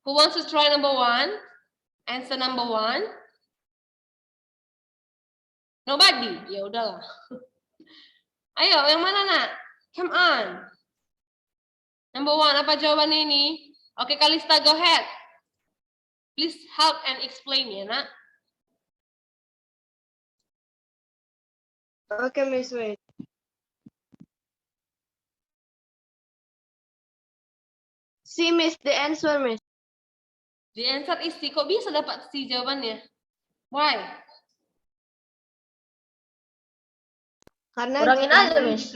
Who wants to try number 1? Answer number 1. Nobody? Ya udahlah. Ayo, yang mana nak? Come on. Number 1, apa jawabannya ini? Oke, Kalista, go ahead. Please help and explain ya, nak. Oke, Miss, wait. See, Miss, the answer, Miss. The answer is C. Kok bisa dapat C jawabannya? Why? Karena Kurangin jika aja, Miss.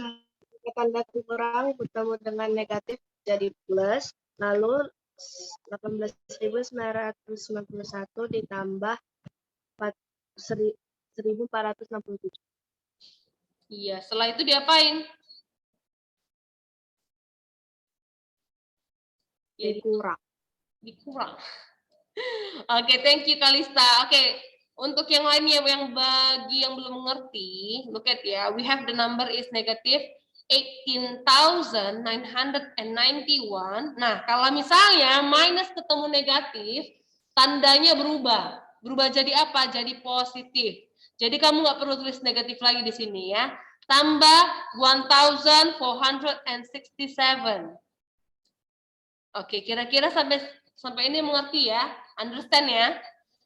tanda kurang bertemu dengan negatif jadi plus, lalu 18.991 ditambah 1.467. Iya, setelah itu diapain? Ya, dikurang. Oke, thank you Kalista. Oke, untuk yang lainnya yang bagi yang belum mengerti, look at ya, we have the number is negative 18,991. Nah, kalau misalnya minus ketemu negatif, tandanya berubah. Berubah jadi apa? Jadi positif. Jadi kamu nggak perlu tulis negatif lagi di sini ya. Tambah 1,467. Oke, kira-kira sampai ini mengerti ya? Understand ya?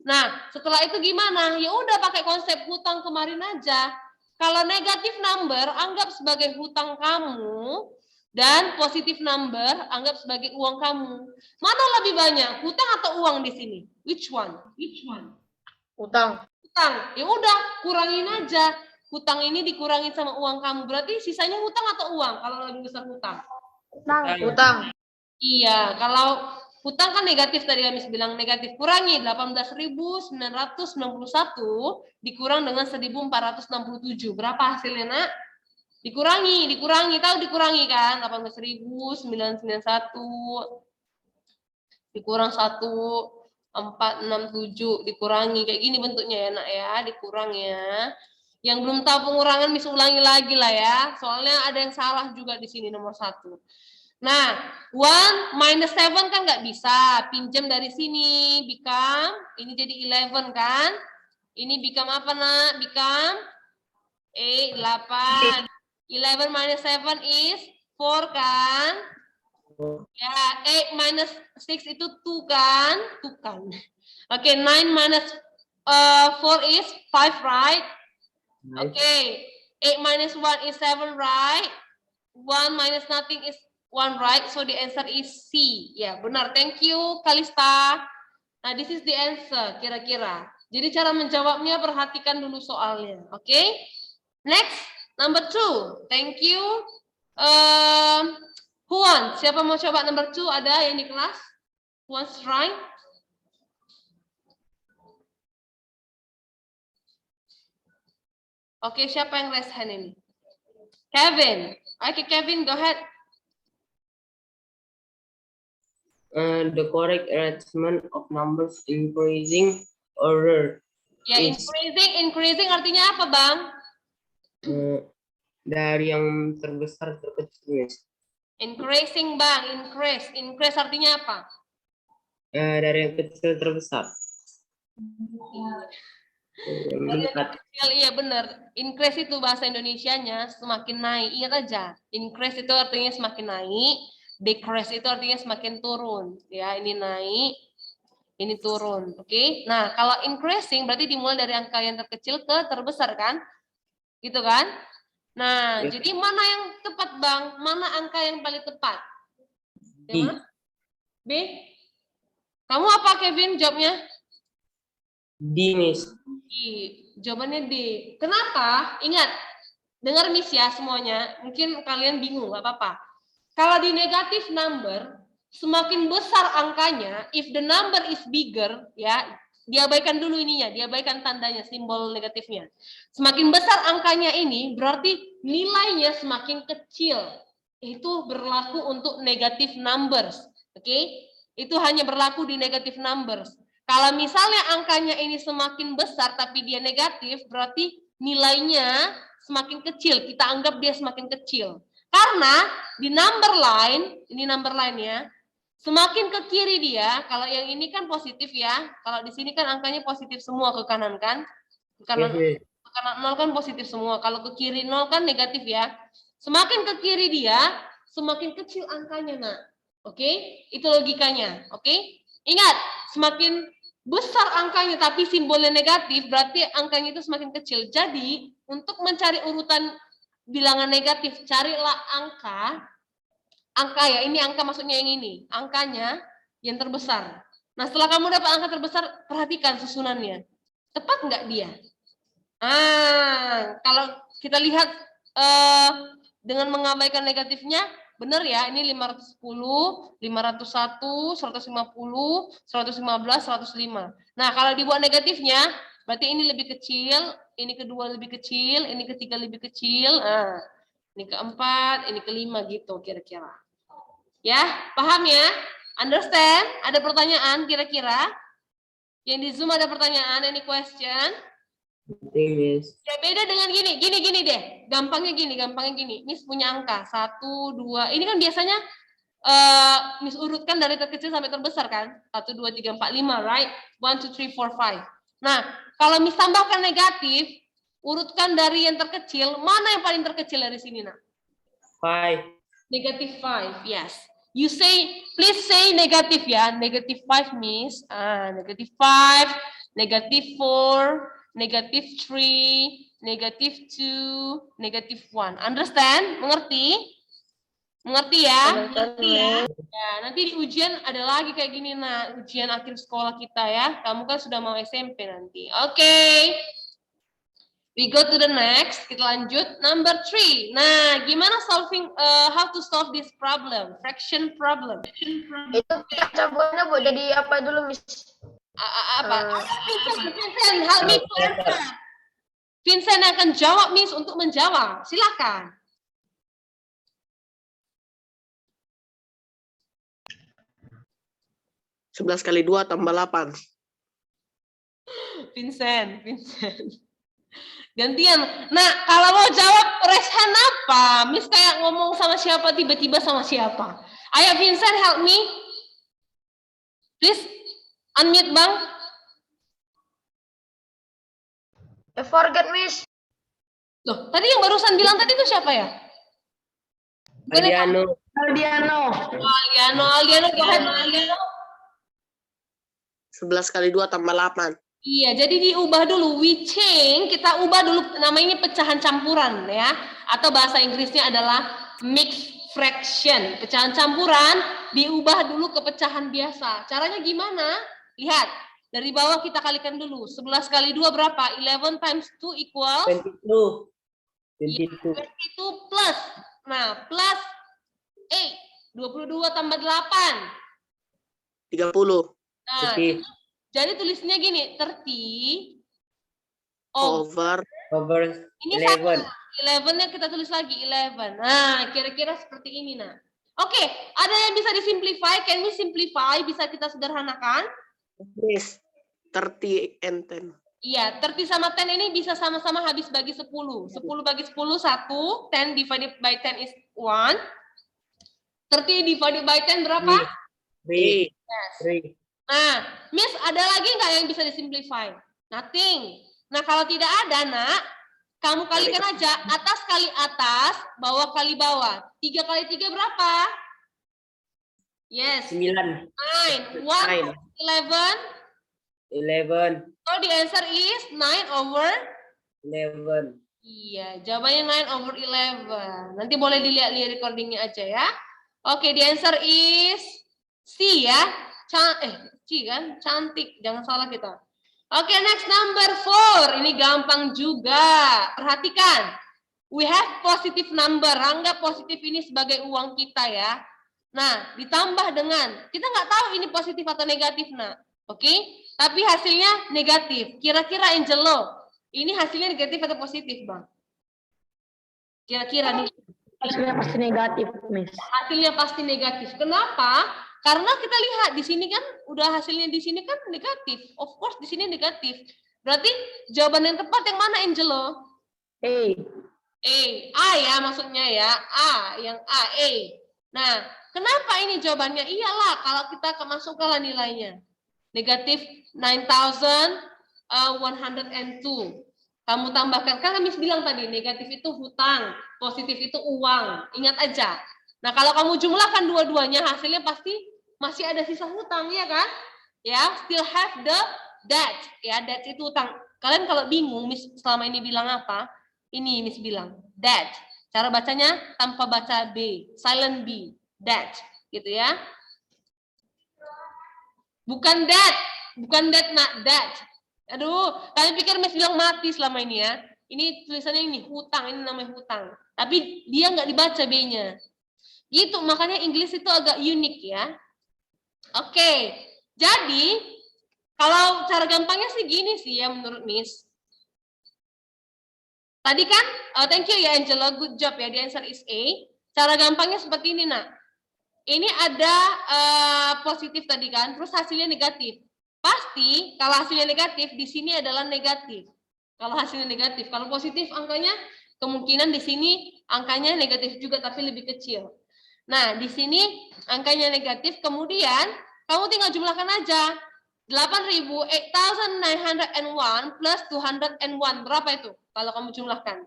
Nah, setelah itu gimana? Ya udah pakai konsep hutang kemarin aja. Kalau negatif number anggap sebagai hutang kamu dan positif number anggap sebagai uang kamu. Mana lebih banyak? Hutang atau uang di sini? Which one? Which one? Utang. Hutang. Ya udah, kurangin aja. Hutang ini dikurangin sama uang kamu. Berarti sisanya hutang atau uang kalau lebih besar hutang? Utang. Iya, kalau hutang kan negatif tadi kami bilang negatif, kurangi 18.991 dikurang dengan 1.467. Berapa hasilnya, Nak? Dikurangi, tahu dikurangi kan? 18.991 dikurang 1.467 dikurangi kayak gini bentuknya ya, Nak ya, dikurang ya. Yang belum tahu pengurangan bisa ulangi lagi lah ya. Soalnya ada yang salah juga di sini nomor 1. Nah, 1 minus 7 kan nggak bisa. Pinjam dari sini. Become, ini jadi 11 kan? Ini become apa, nak? Become 8. 11 minus 7 is 4 kan? Ya, 8 minus 6 itu 2 kan? 2 kan. Oke, 9 minus 4 is 5, right? Oke, 8 minus 1 is 7, right? 1 minus nothing is 1, right? So the answer is C. Ya, benar. Thank you, Kalista. Nah, this is the answer, kira-kira. Jadi cara menjawabnya perhatikan dulu soalnya. Oke? Next, number 2. Thank you. Who wants? Siapa mau coba number 2? Ada yang di kelas? Who wants to try? Oke, siapa yang raise hand ini? Kevin. Oke, Kevin, go ahead. The correct arrangement of numbers increasing order. Ya, increasing artinya apa, Bang? Dari yang terbesar terkecil. Increasing, Bang. Increase artinya apa? Dari yang kecil terbesar. Dari yang kecil, iya benar. Increase itu bahasa Indonesianya semakin naik. Ingat aja, increase itu artinya semakin naik. Decrease itu artinya semakin turun. Ya, ini naik, ini turun. Oke. Nah, kalau increasing berarti dimulai dari angka yang terkecil ke terbesar kan? Gitu kan? Nah, jadi mana yang tepat, Bang? Mana angka yang paling tepat? Yang mana? B. Kamu apa, Kevin, jawabnya? D, Miss. D. Jawabannya D. Kenapa? Ingat, dengar Miss ya semuanya. Mungkin kalian bingung, nggak apa-apa. Kalau di negatif number, semakin besar angkanya, if the number is bigger, ya, diabaikan dulu ininya, diabaikan tandanya, simbol negatifnya. Semakin besar angkanya ini, berarti nilainya semakin kecil. Itu berlaku untuk negatif numbers. Oke? Itu hanya berlaku di negatif numbers. Kalau misalnya angkanya ini semakin besar, tapi dia negatif, berarti nilainya semakin kecil. Kita anggap dia semakin kecil. Karena di number line, ini number line ya, Semakin ke kiri dia, kalau yang ini kan positif ya. Kalau di sini kan angkanya positif semua ke kanan kan? Ke kanan, Yes, ke kanan 0 kan positif semua. Kalau ke kiri 0 kan negatif ya. Semakin ke kiri dia, semakin kecil angkanya, Nak. Oke? Itu logikanya. Oke? Ingat, semakin besar angkanya tapi simbolnya negatif, berarti angkanya itu semakin kecil. Jadi, untuk mencari urutan bilangan negatif, carilah angka ya, ini angka maksudnya yang ini, angkanya yang terbesar. Nah, setelah kamu dapat angka terbesar, perhatikan susunannya. Tepat nggak dia? Kalau kita lihat dengan mengabaikan negatifnya, benar ya, ini 510, 501, 150, 115, 105. Nah, kalau dibuat negatifnya, berarti ini lebih kecil, ini kedua lebih kecil, ini ketiga lebih kecil, ini keempat, ini kelima gitu kira-kira. Ya, paham ya? Understand? Ada pertanyaan kira-kira? Yang di Zoom ada pertanyaan, any question? Miss. Ya beda dengan gini deh. Gampangnya gini. Miss punya angka 1, 2. Ini kan biasanya Miss urutkan dari terkecil sampai terbesar kan? 1, 2, 3, 4, 5, right? 1, 2, 3, 4, 5. Nah, kalau Miss tambahkan negatif, urutkan dari yang terkecil, mana yang paling terkecil dari sini, Nak? 5. Negative 5, yes. You say, please say negative ya. Negative 5, Miss. Negative 5, negative 4, negative 3, negative 2, negative 1. Understand? Mengerti? Mengerti ya? Mengerti ya? Ya, nanti di ujian ada lagi kayak gini, nah, ujian akhir sekolah kita ya. Kamu kan sudah mau SMP nanti. Oke. We go to the next, kita lanjut. Number 3. Nah, gimana how to solve this problem? Fraction problem. Itu campurannya buat jadi apa dulu, Miss? Apa? Vincent, help me to answer. Vincent akan jawab, Miss, untuk menjawab. Silakan. Sebelas kali 2 tambah 8. Vincent. Gantian. Nah, kalau mau jawab raise hand apa? Miss kayak ngomong sama siapa, tiba-tiba sama siapa. Ayo Vincent, help me. Please, unmute Bang. Forget, Miss. Loh, tadi yang barusan bilang tadi itu siapa ya? Aldiano. Aldiano, go ahead, Aldiano. 11 kali 2 tambah 8. Iya, jadi diubah dulu. Kita ubah dulu, namanya pecahan campuran ya. Atau bahasa Inggrisnya adalah mixed fraction. Pecahan campuran diubah dulu ke pecahan biasa. Caranya gimana? Lihat, dari bawah kita kalikan dulu. 11 kali 2 berapa? 11 times 2 equals? 22. 22 plus. Nah, plus 22 tambah 8. 30. Nah, Oke. jadi tulisnya gini, 30 Over. ini 11. sama. 11-nya kita tulis lagi 11. Nah, kira-kira seperti ini, nah. Oke, ada yang bisa disimplify? Can we simplify? Bisa kita sederhanakan? Miss, 30 and 10. Iya, 30 sama 10 ini bisa sama-sama habis bagi 10. 10 bagi 10, 1. 10 divided by 10 is 1. 30 divided by 10 berapa? 3. Yes. 3. Nah, Miss, ada lagi nggak yang bisa disimplify? Nothing. Nah, kalau tidak ada, Nak, kamu kalikan aja atas kali atas, bawah kali bawah. 3 kali 3 berapa? Yes. 9. 9. 1 11. 11. So the answer is 9 over 11. Iya, jawabannya 9 over 11. Nanti boleh dilihat recordingnya aja ya. Oke, the answer is C ya. C kan? Cantik, jangan salah kita. Oke, next number 4. Ini gampang juga. Perhatikan. We have positive number. Anggap positif ini sebagai uang kita ya. Nah, ditambah dengan, kita nggak tahu ini positif atau negatif, nah. Oke? Tapi hasilnya negatif. Kira-kira Angelo, ini hasilnya negatif atau positif, Bang? Kira-kira nih. Hasilnya pasti negatif, Miss. Hasilnya pasti negatif. Kenapa? Karena kita lihat di sini kan udah hasilnya di sini kan negatif. Of course di sini negatif. Berarti jawaban yang tepat yang mana, Angelo? A ya maksudnya ya. A, yang A. Nah, kenapa ini jawabannya? Iyalah, kalau kita masukkanlah nilainya. Negatif 9,102. Kamu tambahkan, kan Miss bilang tadi, negatif itu hutang, positif itu uang. Ingat aja. Nah, kalau kamu jumlahkan dua-duanya, hasilnya pasti masih ada sisa hutang, ya kan? Ya, still have the debt. Ya, debt itu hutang. Kalian kalau bingung, Miss selama ini bilang apa? Ini Miss bilang, debt. Cara bacanya tanpa baca B, silent B, debt. Gitu ya. Bukan that, not that. Aduh, kalian pikir Miss bilang mati selama ini ya? Ini tulisannya ini hutang, ini namanya hutang. Tapi dia nggak dibaca B-nya. Gitu, makanya Inggris itu agak unik ya. Oke, jadi kalau cara gampangnya sih gini sih ya menurut Miss. Tadi kan, thank you ya Angela, good job ya, the answer is A. Cara gampangnya seperti ini nak. Ini ada positif tadi kan, terus hasilnya negatif. Pasti kalau hasilnya negatif, di sini adalah negatif. Kalau hasilnya negatif, kalau positif angkanya, kemungkinan di sini angkanya negatif juga tapi lebih kecil. Nah, di sini angkanya negatif, kemudian kamu tinggal jumlahkan aja. 8,901 plus 201. Berapa itu kalau kamu jumlahkan?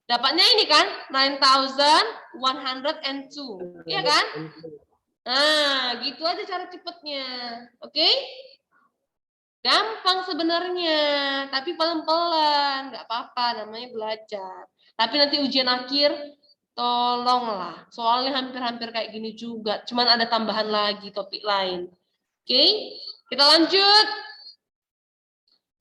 Dapatnya ini kan, 9,102. Iya kan? Nah, gitu aja cara cepetnya. Oke? Gampang sebenarnya, tapi pelan-pelan. Nggak apa-apa, namanya belajar. Tapi nanti ujian akhir, tolonglah. Soalnya hampir-hampir kayak gini juga. Cuman ada tambahan lagi, topik lain. Oke? Kita lanjut.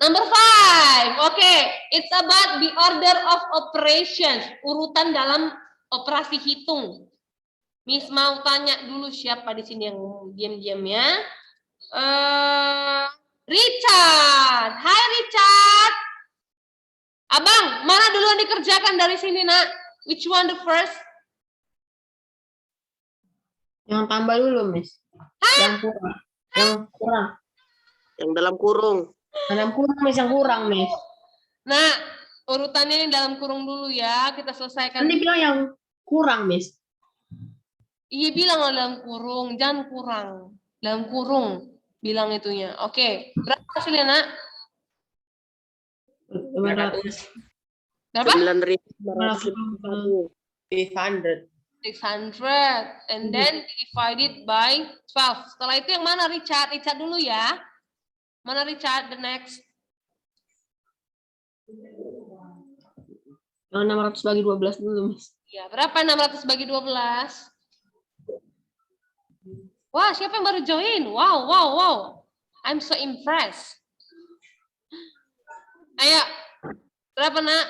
Number 5. Oke, it's about the order of operations. Urutan dalam operasi hitung. Miss mau tanya dulu siapa di sini yang diam-diam ya. Richard. Hai Richard. Abang, mana dulu yang dikerjakan dari sini nak? Which one the first? Yang tambah dulu, Miss. Yang kurang. Yang kurang. Yang dalam kurung. Yang kurang, Miss. Yang kurang, Miss. Nah, urutannya yang dalam kurung dulu ya. Kita selesaikan. Nanti bilang yang kurang, Miss. Iya bilang loh dalam kurung, jangan kurang. Dalam kurung bilang itunya. Oke, berapa hasilnya nak? 900. Berapa? 9.500. 500. 600 and then divided by 12. Setelah itu yang mana Richard? Richard dulu ya. Mana Richard? The next. Yang 600 bagi 12 dulu, Miss. Ya, berapa 600 bagi 12? Wah, siapa yang baru join? Wow, wow, wow. I'm so impressed. Ayo, berapa nak?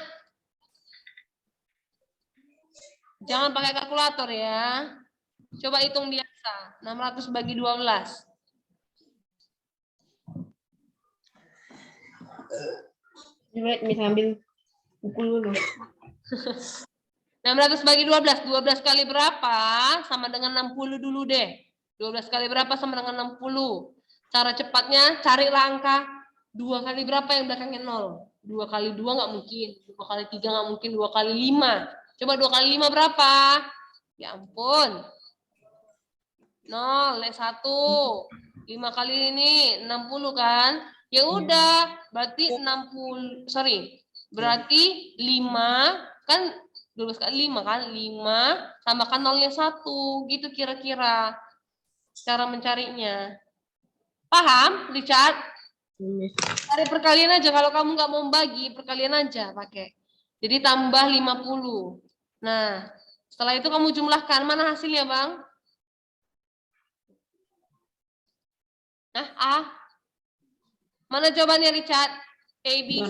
Jangan pakai kalkulator ya. Coba hitung biasa. 600 bagi 12. Wait, Miss ambil buku dulu. 600 bagi 12. 12 kali berapa? Sama dengan 60 dulu deh. 12 kali berapa sama dengan 60? Cara cepatnya carilah angka 2 kali berapa yang belakangnya 0. 2 kali 2 nggak mungkin. 2 kali 3 nggak mungkin. 2 kali 5. Coba 2 kali 5 berapa? Ya ampun. 0, 1. 5 kali ini 60 kan? Ya udah, berarti 60, sorry. Berarti 5 kan 12 kali 5 kan? 5 tambahkan 0-nya 1. Gitu kira-kira cara mencarinya. Paham, Richard? Cari perkalian aja. Kalau kamu nggak mau bagi, perkalian aja pakai. Jadi tambah 50. Nah, setelah itu kamu jumlahkan. Mana hasilnya, Bang? Nah, A. Mana jawabannya, Richard? A, B, C.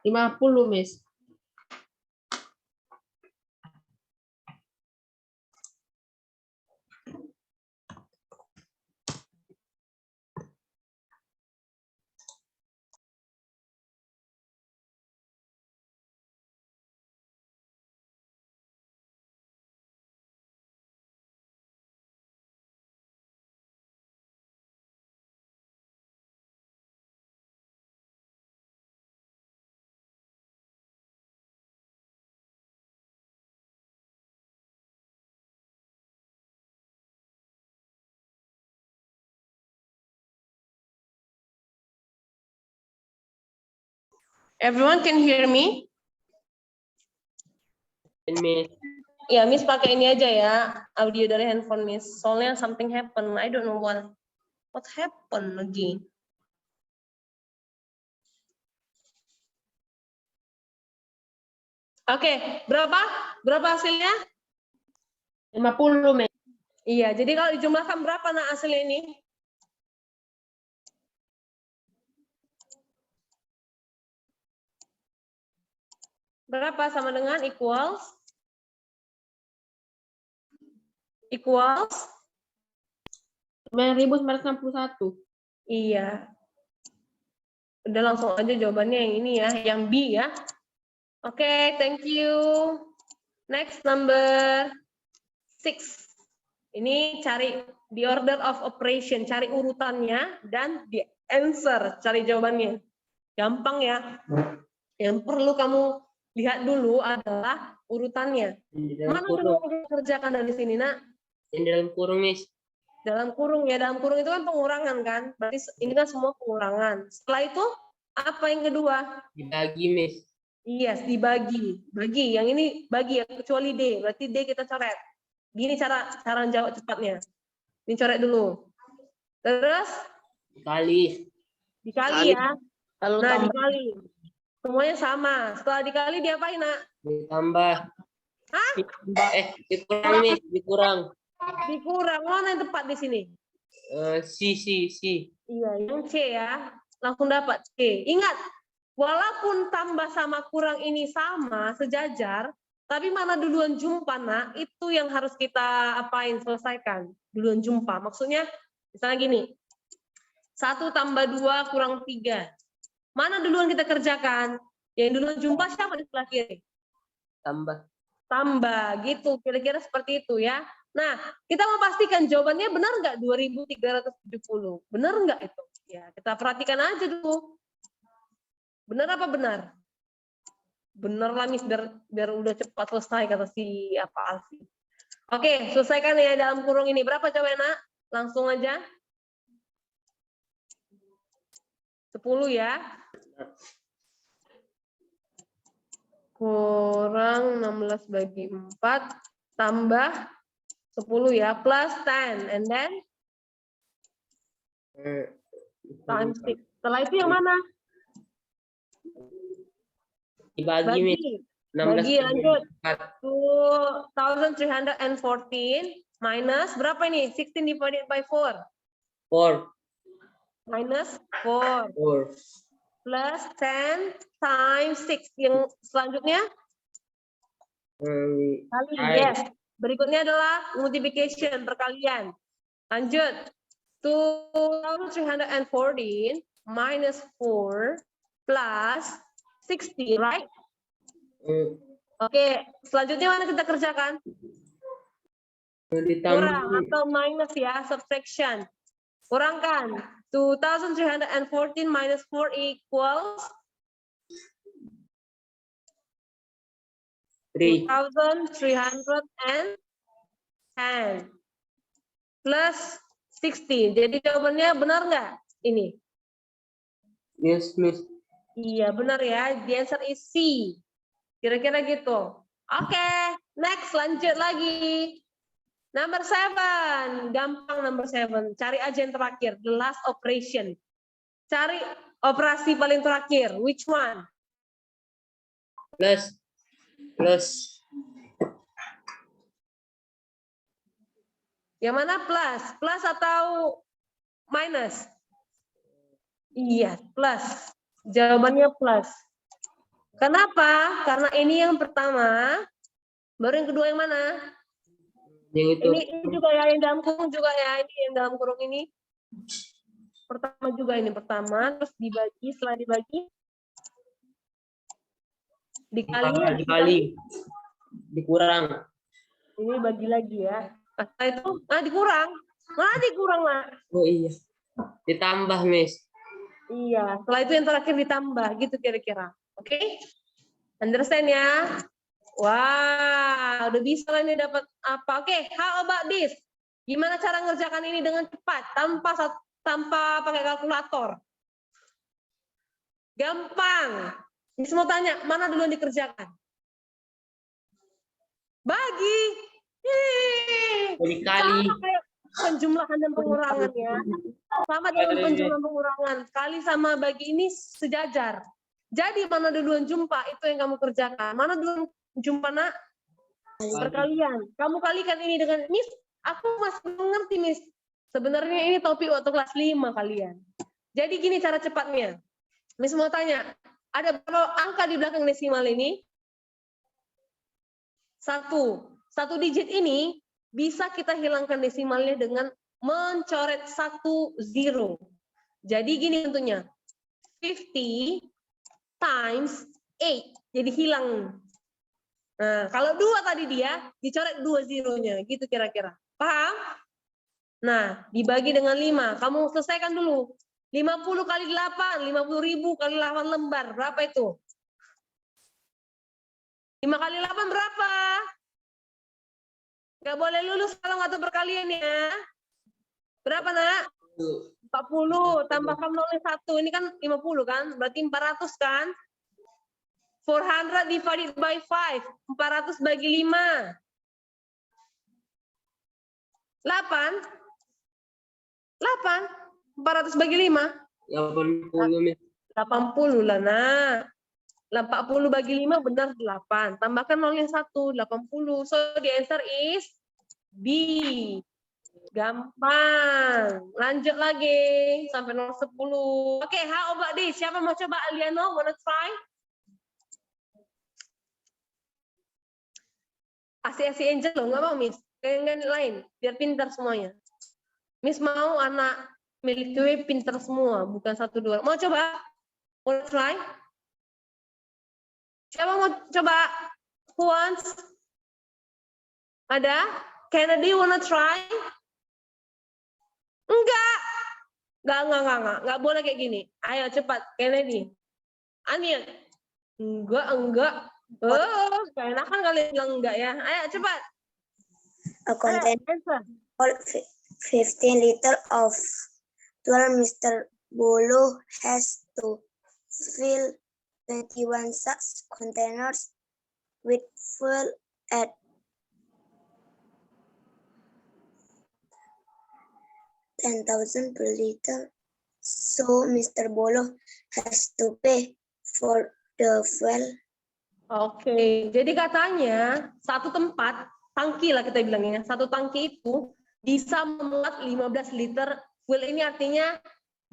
50, Miss. Everyone can hear me? Miss. Ya, Miss pakai ini aja ya, audio dari handphone Miss. Soalnya something happen, I don't know what happened lagi. Oke, berapa? Berapa hasilnya? 50, Miss. Iya, jadi kalau dijumlahkan berapa nak hasilnya ini? Berapa sama dengan equals? Equals? 9.961. Iya. Udah langsung aja jawabannya yang ini ya, yang B ya. Oke, thank you. Next number 6. Ini cari the order of operation, cari urutannya dan the answer, cari jawabannya. Gampang ya. Yang perlu kamu lihat dulu adalah urutannya. Mana dulu yang kita kerjakan dari sini, Nak? Yang dalam kurung, Miss. Dalam kurung ya, dalam kurung itu kan pengurangan kan? Berarti ini kan semua pengurangan. Setelah itu apa yang kedua? Dibagi, Miss. Yes, dibagi. Bagi, yang ini bagi ya, kecuali D. Berarti D kita coret. Gini cara jawab cepatnya. Ini coret dulu. Terus Dikali. dikali ya. Lalu Nah, tambah dikali. Semuanya sama. Setelah dikali diapain, Nak? Ditambah. Hah? Ditambah, dikurang, Miss. Dikurang. Dikurang. Mana yang tepat di sini? Si. Iya, yang C ya. Langsung dapat C. Ingat, walaupun tambah sama kurang ini sama, sejajar, tapi mana duluan jumpa, Nak, itu yang harus kita selesaikan. Duluan jumpa. Maksudnya, misalnya gini, 1 tambah 2 kurang 3. Mana duluan kita kerjakan? Yang duluan jumpa siapa di sebelah kiri? Tambah, gitu. Kira-kira seperti itu ya. Nah, kita mau pastikan jawabannya benar nggak 2.370? Benar nggak itu? Ya, kita perhatikan aja dulu. Benar apa benar? Benar lah, Miss, biar udah cepat selesai, kata si Alfi. Oke, selesaikan ya dalam kurung ini. Berapa coba, Nak? Langsung aja. 10 ya. Kurang 16 bagi 4 tambah 10 ya, plus 10 and then times 6. Setelah itu yang mana? Dibagi, Miss. Bagi, lanjut. 2,314 minus berapa ini? 16 divided by 4. 4. Minus 4. 4. Plus 10 times 6. Yang selanjutnya? Kali, yes. Berikutnya adalah multiplication, perkalian. Lanjut. 2,314 minus 4 plus 60, right? Oke, selanjutnya mana kita kerjakan? Kurang atau minus ya, subtraction. Kurangkan. 2,314 minus 4 equals 2,310 plus 60. Jadi jawabannya benar nggak ini? Yes, Miss. Iya, benar ya. The answer is C. Kira-kira gitu. Oke, next, lanjut lagi. Number 7. Gampang number 7. Cari aja yang terakhir. The last operation. Cari operasi paling terakhir. Which one? Plus. Yang mana plus? Plus atau minus? Iya, plus. Jawabannya plus. Kenapa? Karena ini yang pertama, baru yang kedua yang mana? Yang itu. Ini juga ya, yang dalam kurung juga ya, ini yang dalam kurung ini. Pertama juga ini pertama, terus dibagi, setelah dibagi, dikali, Dikurang. ini bagi lagi ya. Setelah itu, dikurang lah. Oh iya. Ditambah, Miss. Iya, setelah itu yang terakhir ditambah, gitu kira-kira. Oke? Understand ya? Wah, udah bisa lah ini dapat apa? Oke, how about this? Gimana cara ngerjakan ini dengan cepat tanpa pakai kalkulator? Gampang. Ini semua tanya, mana dulu yang dikerjakan? Bagi. Dikali. Sama kayak penjumlahan dan pengurangan ya. Sama dengan penjumlahan pengurangan. Kali sama bagi ini sejajar. Jadi mana duluan jumpa itu yang kamu kerjakan. Mana duluan jumpa nak? Perkalian. Kamu kalikan ini dengan Miss. Aku masih mengerti Miss. Sebenarnya ini topik waktu kelas 5 kalian. Jadi gini cara cepatnya. Miss mau tanya. Ada berapa angka di belakang desimal ini? 1. 1 digit ini bisa kita hilangkan desimalnya dengan mencoret 1 0. Jadi gini tentunya. 50 times 8. Jadi hilang. Nah, kalau 2 tadi dia, dicoret 2 0-nya. Gitu kira-kira. Paham? Nah, dibagi dengan 5. Kamu selesaikan dulu. 50 kali 8, 50.000 kali 8 lembar. Berapa itu? 5 kali 8 berapa? Nggak boleh lulus kalau nggak tahu perkalian ya. Berapa, nak? 40. Tambahkan oleh 1. Ini kan 50 kan? Berarti 400 kan? 400 divided by 5. 400 bagi 5. 8. 400 bagi 5. 80, Miss. 80 lah, nak. 40 bagi 5 benar 8. Tambahkan nolnya 1, 80. So the answer is B. Gampang. Lanjut lagi sampai 10. Oke, how about this? Siapa mau coba? Aliano, wanna try? Asi Angel loh, nggak mau Miss. Yang lain, biar pintar semuanya. Miss mau anak milik gue pintar semua, bukan 1 2. Mau coba? Wanna try? Siapa mau coba? Who wants? Ada? Kennedy wanna try? Enggak. Enggak boleh kayak gini. Ayo cepat, Kennedy. Anil. Enggak. Oh, enakan kali bilang enggak ya. Ayo cepat. A container Ayo, 15 liter of 12 Mr. Bolo has to fill 21 such containers with fuel at 10,000 per liter. So Mr. Bolo has to pay for the fuel. Oke, jadi katanya satu tempat, tangki lah kita bilangnya, satu tangki itu bisa memuat 15 liter fuel. Ini artinya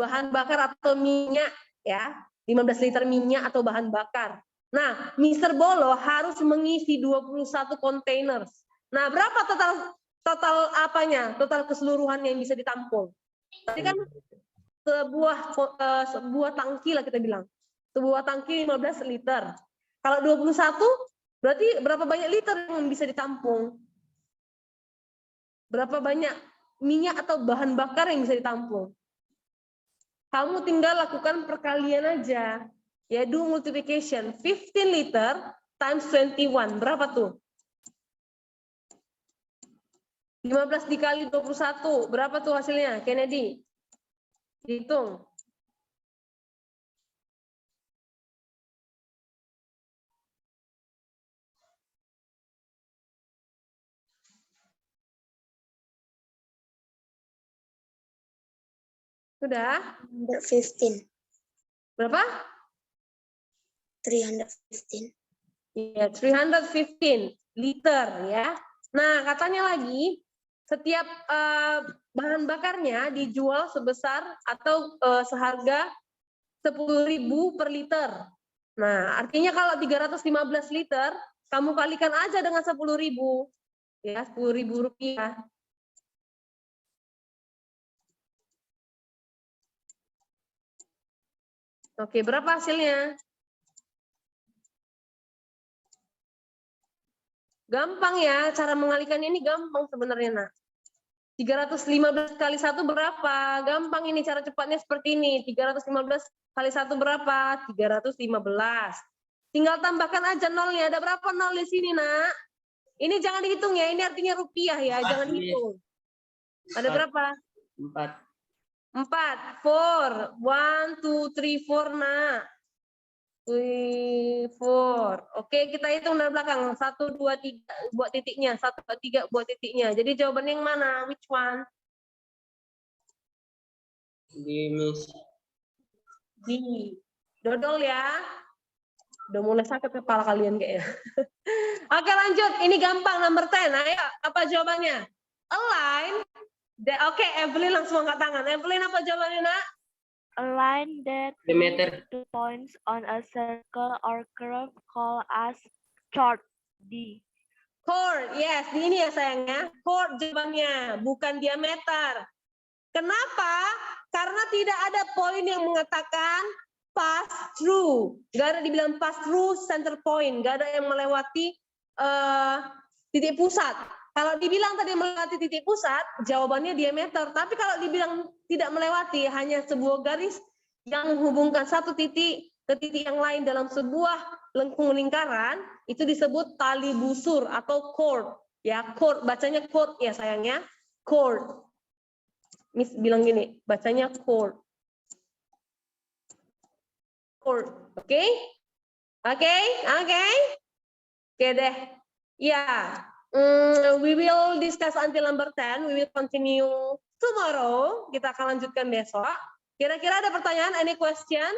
bahan bakar atau minyak ya, 15 liter minyak atau bahan bakar. Nah, Mr. Bolo harus mengisi 21 kontainer. Nah, berapa total apanya? Total keseluruhan yang bisa ditampung. Tadi kan sebuah tangki lah kita bilang. Sebuah tangki 15 liter. Kalau 21 berarti berapa banyak liter yang bisa ditampung? Berapa banyak minyak atau bahan bakar yang bisa ditampung? Kamu tinggal lakukan perkalian aja. Ya, do multiplication. 15 liter times 21. Berapa tuh? 15 dikali 21. Berapa tuh hasilnya, Kennedy? Hitung. Sudah? 315. Berapa? 315. Ya, 315 liter ya. Nah, katanya lagi setiap bahan bakarnya dijual sebesar atau seharga 10.000 per liter. Nah, artinya kalau 315 liter, kamu kalikan aja dengan 10.000. Ya, 10.000 rupiah. Oke, berapa hasilnya? Gampang ya, cara mengalikannya ini gampang sebenarnya, Nak. 315 kali 1 berapa? Gampang ini, cara cepatnya seperti ini. 315 kali 1 berapa? 315. Tinggal tambahkan aja nolnya. Ada berapa nol di sini, Nak? Ini jangan dihitung ya, ini artinya rupiah ya, Empat, jangan Miss. dihitung. Ada Empat. berapa? 4. 4, 4. 1, 2, 3, 4, Nak. 3, 4. Oke, kita hitung dari belakang. 1, 2, 3 buat titiknya. 1, 2, 3 buat titiknya. Jadi jawabannya yang mana? Which one? Di Miss. D. Dodol ya. Udah mulai sakit kepala kalian kayaknya. Oke, lanjut. Ini gampang, number 10. Ayo, apa jawabannya? Align. Oke, Evelyn langsung angkat tangan. Evelyn, apa jawabannya, Nak? A line that Perimeter. the points on a circle or curve called as chord. D. Chord, yes. Ini ya sayangnya. Chord jawabannya, bukan diameter. Kenapa? Karena tidak ada poin yang mengatakan pass through. Gak ada dibilang pass through center point. Gak ada yang melewati titik pusat. Kalau dibilang tadi melewati titik pusat, jawabannya diameter. Tapi kalau dibilang tidak melewati, hanya sebuah garis yang menghubungkan satu titik ke titik yang lain dalam sebuah lengkung lingkaran, itu disebut tali busur atau chord. Ya, chord. Bacanya chord ya sayangnya. Chord. Miss bilang gini, bacanya chord. Chord. Oke? Oke? Oke? Oke deh. Ya. We will discuss until number 10. We will continue tomorrow. Kita akan lanjutkan besok. Kira-kira ada pertanyaan? Any question?